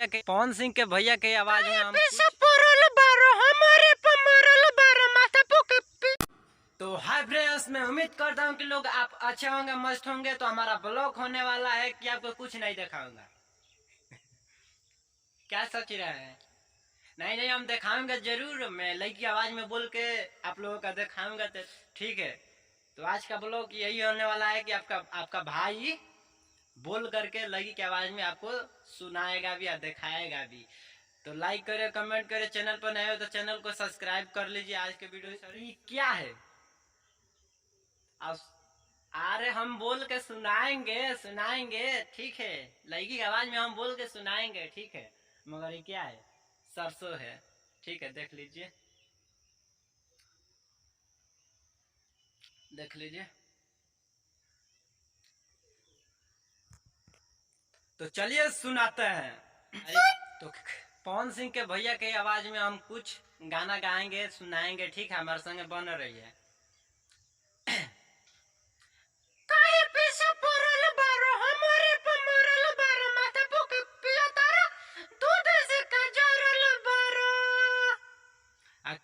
पवन सिंह के भैया के आवाज में हम तो हाय फ्रेंड्स, मैं उम्मीद करता हूँ कि लोग आप अच्छे होंगे, मस्त होंगे। तो हमारा ब्लॉग होने वाला है कि आपको कुछ नहीं दिखाऊंगा। क्या सोच रहे हैं? नहीं, हम दिखाऊंगा जरूर। मैं लड़की आवाज में बोल के आप लोगों का दिखाऊंगा, तो ठीक है। तो आज का ब्लॉग यही होने वाला है कि आपका भाई बोल करके लड़की की आवाज में आपको सुनाएगा भी और दिखाएगा भी। तो लाइक करे, कमेंट करे, चैनल पर नए हो तो चैनल को सब्सक्राइब कर लीजिए। आज के वीडियो ये क्या है? अरे हम बोल के सुनाएंगे, ठीक है। लड़की की आवाज में हम बोल के सुनाएंगे, ठीक है। मगर ये क्या है? सरसों है, ठीक है। देख लीजिए। तो चलिए सुनाते हैं। तो पवन सिंह के भैया के आवाज में हम कुछ गाना गाएंगे, सुनाएंगे, ठीक है। हमारे संगे बन रही है।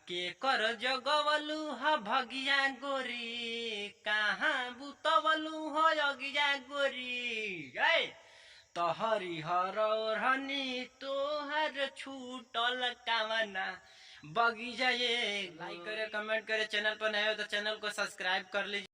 के कर जगवलू ह भगिया गोरी, कहाँ बुतवलू हो अगिया गोरी। तो हरिहर ओढ़नी तोहर छूटल कामना बगीचा। ये लाइक करे, कमेंट करे, चैनल पर नए हो तो चैनल को सब्सक्राइब कर लीजिए।